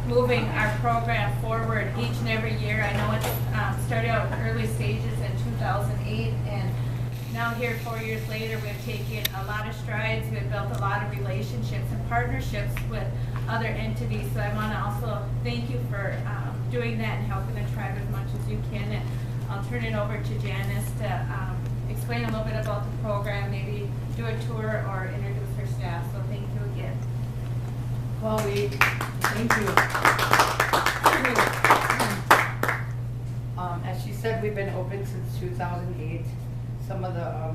moving our program forward each and every year. I know it started out in early stages in 2008, and now here 4 years later, we've taken a lot of strides. We've built a lot of relationships and partnerships with other entities. So I want to also thank you for doing that and helping the tribe as much as you can. And I'll turn it over to Janice to explain a little bit about the program, maybe do a tour or introduce her staff. So thank you again. Well, thank you. As she said, we've been open since 2008. Some of the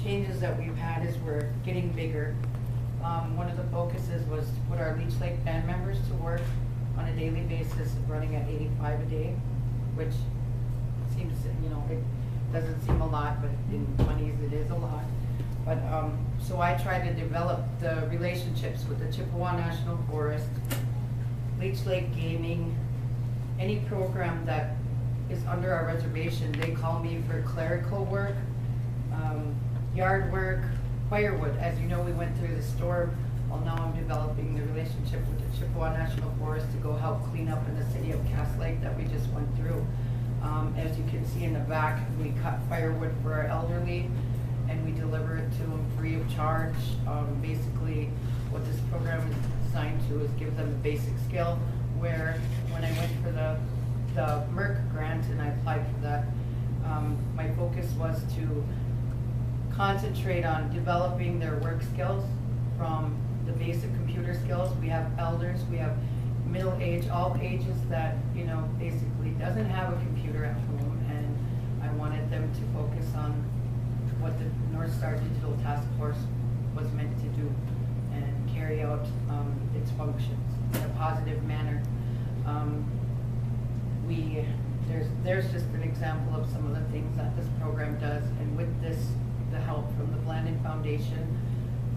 changes that we've had is we're getting bigger. One of the focuses was to put our Leech Lake band members to work on a daily basis, running at 85 a day, which seems, it doesn't seem a lot, but in monies it is a lot. But so I try to develop the relationships with the Chippewa National Forest, Leech Lake Gaming, any program that is under our reservation. They call me for clerical work, yard work, firewood. As you know, we went through the storm. Well, now I'm developing the relationship with the Chippewa National Forest to go help clean up in the city of Cass Lake that we just went through. As you can see in the back, we cut firewood for our elderly, and we deliver it to them free of charge. Basically, what this program is designed to is give them a basic skill, where when I went for the MIRC grant and I applied for that, my focus was to concentrate on developing their work skills from the basic computer skills. We have elders, we have middle age, all ages that, basically doesn't have a computer at home, and I wanted them to focus on what the North Star Digital Task Force was meant to do and carry out its functions in a positive manner. There's just an example of some of the things that this program does, and with the help from the Blandin Foundation,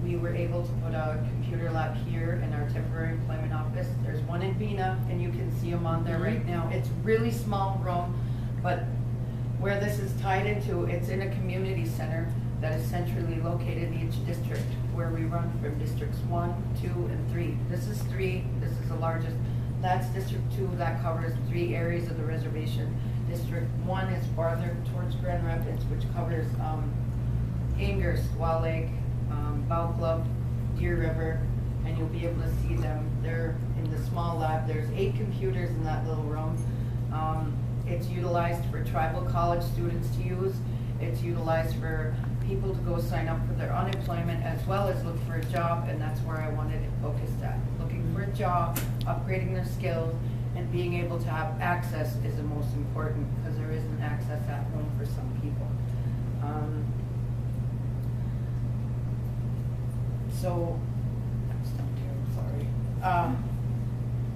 we were able to put a computer lab here in our temporary employment office. There's one in Bina, and you can see them on there right now. It's really small room, but where this is tied into, it's in a community center that is centrally located in each district, where we run from districts 1, 2, and 3. This is 3, this is the largest. That's District 2, that covers 3 areas of the reservation. District 1 is farther towards Grand Rapids, which covers Anger, Squaw Lake, Bow Club, Deer River, and you'll be able to see them. They're in the small lab. There's 8 computers in that little room. It's utilized for tribal college students to use. It's utilized for people to go sign up for their unemployment as well as look for a job, and that's where I wanted it focused at. Looking for a job, upgrading their skills, and being able to have access is the most important, because there isn't access at home for some people. So, I'm stumped here, I'm sorry.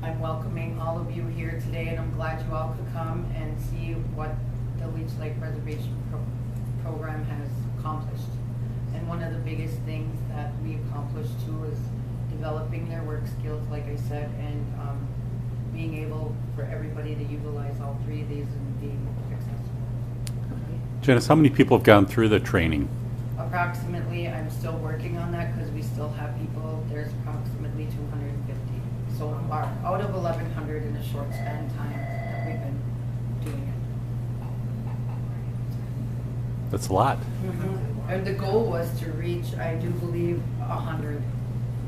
I'm welcoming all of you here today, and I'm glad you all could come and see what the Leech Lake Reservation program has accomplished. And one of the biggest things that we accomplished too is developing their work skills, like I said, and being able for everybody to utilize all 3 of these and being accessible. Janice, how many people have gone through the training? Approximately, I'm still working on that because we still have people. There's approximately 250 so far, out of 1,100 in a short span of time that we've been doing it. That's a lot. Mm-hmm. And the goal was to reach, I do believe, 100.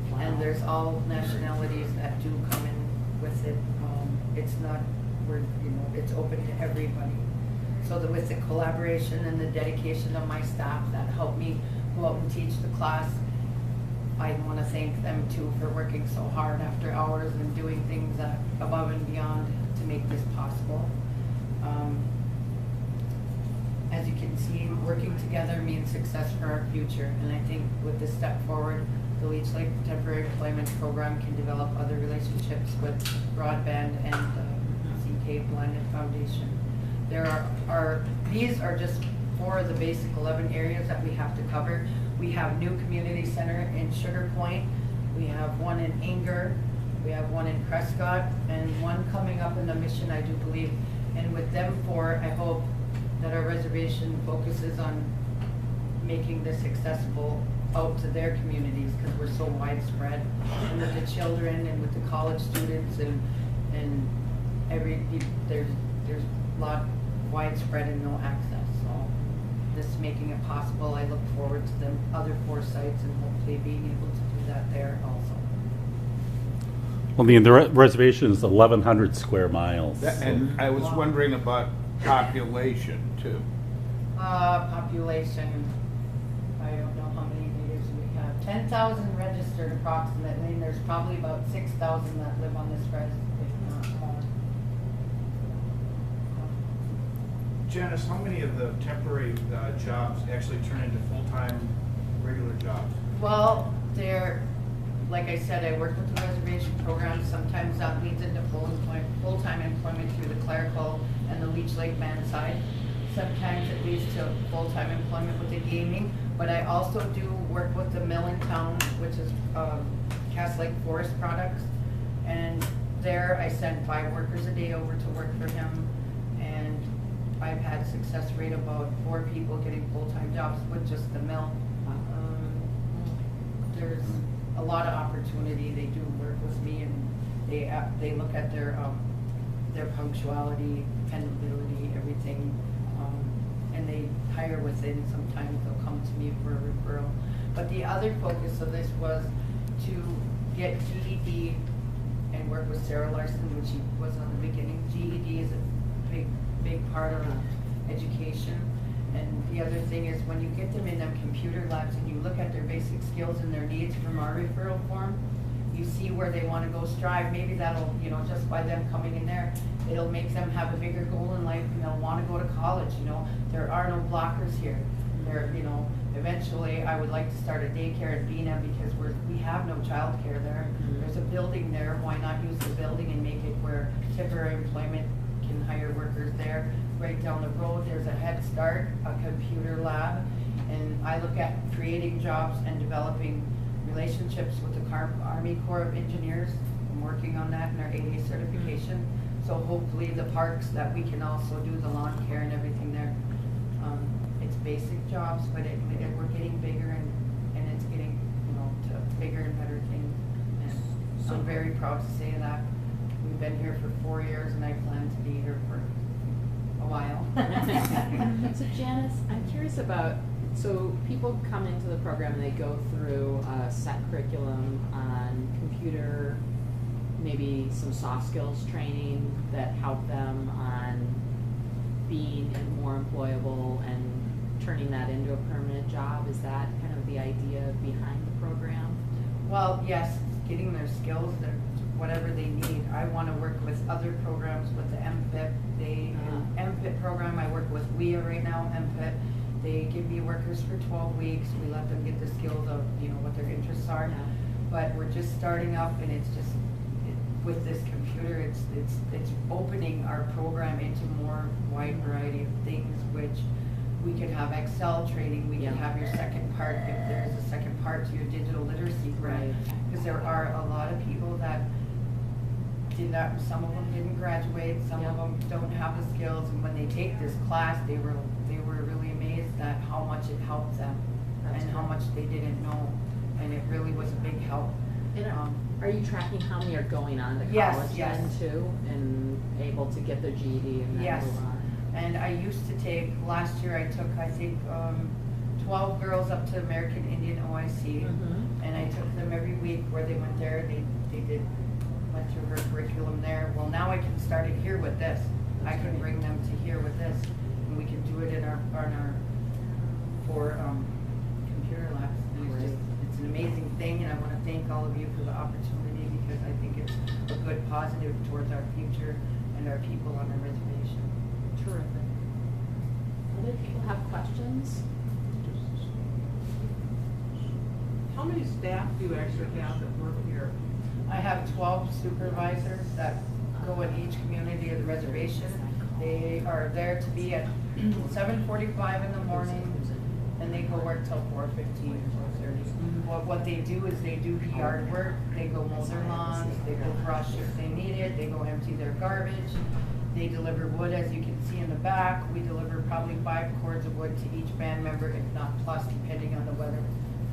Wow. And there's all nationalities that do come in with it. It's not, it's open to everybody. So that with the collaboration and the dedication of my staff that helped me go out and teach the class, I want to thank them too for working so hard after hours and doing things above and beyond to make this possible. As you can see, working together means success for our future, and I think with this step forward, the Leech Lake Temporary Employment Program can develop other relationships with Broadband and CK Blandin Foundation. These are just 4 of the basic 11 areas that we have to cover. We have new community center in Sugar Point. We have one in Anger. We have one in Prescott, and one coming up in the Mission, I do believe. And with them 4, I hope that our reservation focuses on making this accessible out to their communities, because we're so widespread. And with the children and with the college students and there's a lot widespread and no access, so this is making it possible. I look forward to the other 4 sites and hopefully being able to do that there also. Well, the reservation is 1,100 square miles. And I was wondering about population too. Population, I don't know how many natives we have. 10,000 registered approximately, and there's probably about 6,000 that live on this res, if not more. Janice, how many of the temporary jobs actually turn into full-time, regular jobs? Well, like I said, I work with the reservation program. Sometimes that leads into full-time employment through the clerical and the Leech Lake band side. Sometimes it leads to full-time employment with the gaming, but I also do work with the mill in town, which is Cass Lake Forest Products. And there I send 5 workers a day over to work for him. And I've had success rate about 4 people getting full-time jobs with just the mill. There's a lot of opportunity. They do work with me, and they look at their punctuality, dependability, everything, and they hire within. Sometimes they'll come to me for a referral. But the other focus of this was to get GED and work with Sarah Larson, which she was on the beginning. GED is a big part of education. And the other thing is, when you get them in them computer labs and you look at their basic skills and their needs from our referral form, you see where they want to go strive. Maybe that'll, just by them coming in there, it'll make them have a bigger goal in life, and they'll want to go to college. There are no blockers here. Eventually I would like to start a daycare at Bina, because we have no childcare there. There's a building there. Why not use the building and make it where temporary employment can hire workers there? Right down the road, there's a Head Start, a computer lab, and I look at creating jobs and developing relationships with the Army Corps of Engineers. I'm working on that in our 80 certification. So hopefully the parks, that we can also do the lawn care and everything there. It's basic jobs, but we're getting bigger, and it's getting to bigger and better things. And so I'm very proud to say that. We've been here for 4 years, and I plan to be here for a while. So Janice, I'm curious about, so people come into the program and they go through a set curriculum on computer, maybe some soft skills training that help them on being more employable and turning that into a permanent job. Is that kind of the idea behind the program? Well, yes, getting their skills, whatever they need. I want to work with other programs, with the MPIP. MPIP program, I work with WIA right now, MPIP. They give me workers for 12 weeks. We let them get the skills of, what their interests are. Yeah. But we're just starting up, and it's just, with this computer, it's opening our program into more wide variety of things, which we could have Excel training, we can have your second part, if there's a second part to your digital literacy, right? Because there are a lot of people that did that, some of them didn't graduate, some of them don't have the skills, and when they take this class, they were really amazed at how much it helped them. And how much they didn't know, and it really was a big help. And are you tracking how many are going on to Yes, college yes. then too, and able to get their GED and then Yes. move on? And I used to take, last year I took, I think, 12 girls up to American Indian OIC, and I took them every week where they went there. They went through her curriculum there. Well, now I can start it here with this. I can bring them to here with this, and we can do it in our 4 computer labs. And it's an amazing thing, and I want to thank all of you for the opportunity, because I think it's a good positive towards our future and our people on our reservation. Terrific. Other people have questions? How many staff do you actually have that work here? I have 12 supervisors that go in each community of the reservation. They are there to be at 7:45 in the morning, and they go work till 4:15, 4:30. What they do is they do the yard work. They go mow their lawns, they go brush if they need it, they go empty their garbage. They deliver wood, as you can see in the back. We deliver probably 5 cords of wood to each band member, if not plus, depending on the weather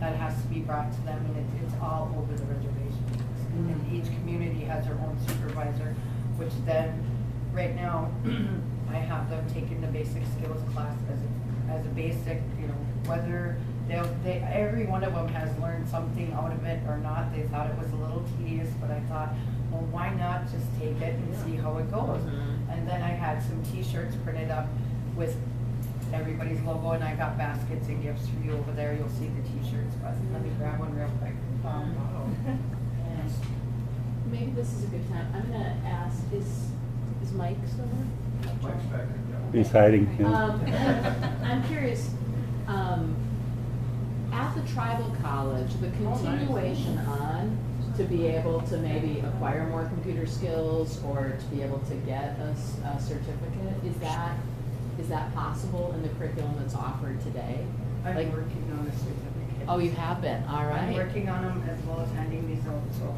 that has to be brought to them, and it's all over the reservation. And each community has their own supervisor, which then, right now, I have them taking the basic skills class as a basic, whether every one of them has learned something out of it or not. They thought it was a little tedious, but I thought, well, why not just take it and see how it goes? And then I had some t-shirts printed up with everybody's logo, and I got baskets and gifts for you over there. You'll see the t-shirts, but let me grab one real quick. And maybe this is a good time. I'm gonna ask, is Mike still there? Mike's back there, yeah. He's hiding. Yeah. I'm curious, at the tribal college, the continuation on to be able to maybe acquire more computer skills or to be able to get a certificate, is that possible in the curriculum that's offered today? I'm Like- working on a certificate. Oh, you have been, all right. I'm working on them as well as handing these out, so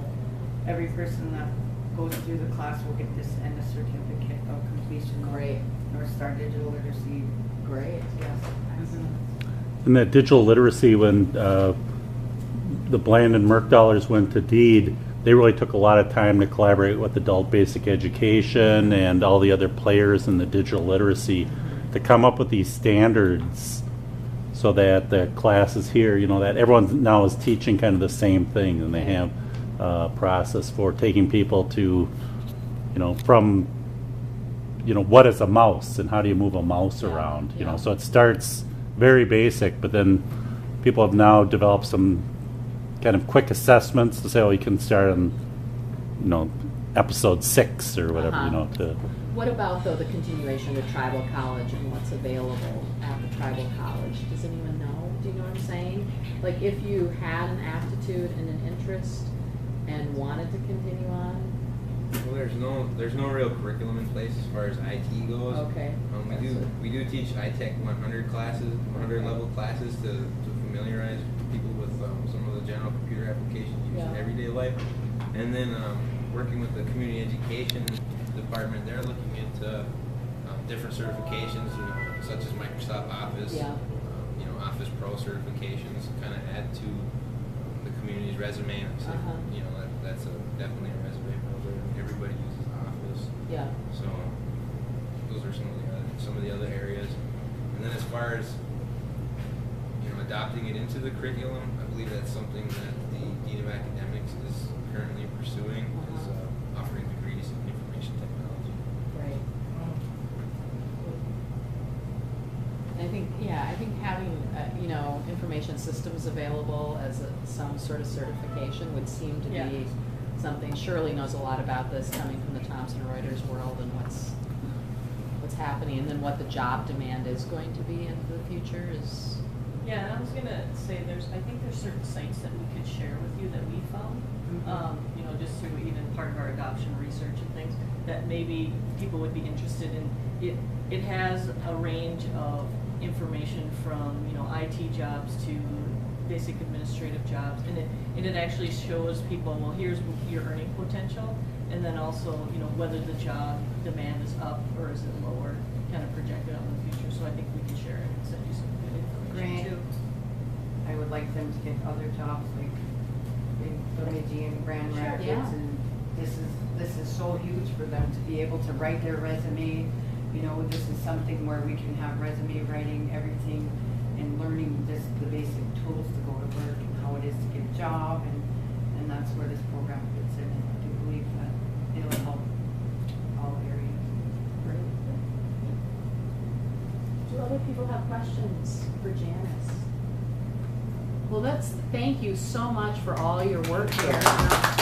every person that goes through the class will get this and a certificate of completion. of Great. North Star Digital Literacy. Great. Yes. And that digital literacy, when the Blandin MIRC dollars went to DEED, they really took a lot of time to collaborate with adult basic education and all the other players in the digital literacy to come up with these standards so that the classes here, that everyone now is teaching kind of the same thing, and they have a process for taking people to, from, what is a mouse and how do you move a mouse around, yeah. So it starts very basic, but then people have now developed some kind of quick assessments to say, oh, you can start on, episode 6 or whatever, to. What about, though, the continuation of tribal college and what's available at the tribal college? Does anyone know? Do you know what I'm saying? Like, if you had an aptitude and an interest and wanted to continue on? Well, there's no real curriculum in place as far as IT goes. Okay. We do teach iTech 100 classes, 100 level classes to familiarize people with some of the general computer applications used in Yeah. everyday life. And then working with the community education department, they're looking into different certifications, such as Microsoft Office, Yeah. Office Pro certifications, kind of add to the community's resume. And so, that's definitely a resume builder. Everybody uses Office. Yeah. So those are some of the other areas. And then as far as adopting it into the curriculum, I believe that's something that the Dean of Academics is currently pursuing, is offering degrees in information technology. Right. I think having information systems available as some sort of certification would seem to be something. Shirley knows a lot about this, coming from the Thomson Reuters world and what's happening, and then what the job demand is going to be into the future is. Yeah, and I was gonna say, I think there's certain sites that we could share with you that we found, just through even part of our adoption research and things, that maybe people would be interested in. It has a range of information from, IT jobs to basic administrative jobs, and it actually shows people, well, here's your earning potential, and then also, whether the job demand is up or is it lower, kind of projected on the future. So I think we can share it and send you some good information too. I would like them to get other jobs like in Bemidji and Grand Rapids, Yeah. and this is so huge for them to be able to write their resume. This is something where we can have resume writing, everything, and learning the basic tools to go to work and how it is to get a job, and that's where this program fits in. And I do believe that it'll help all areas. Do other people have questions for Janice? Well, thank you so much for all your work here.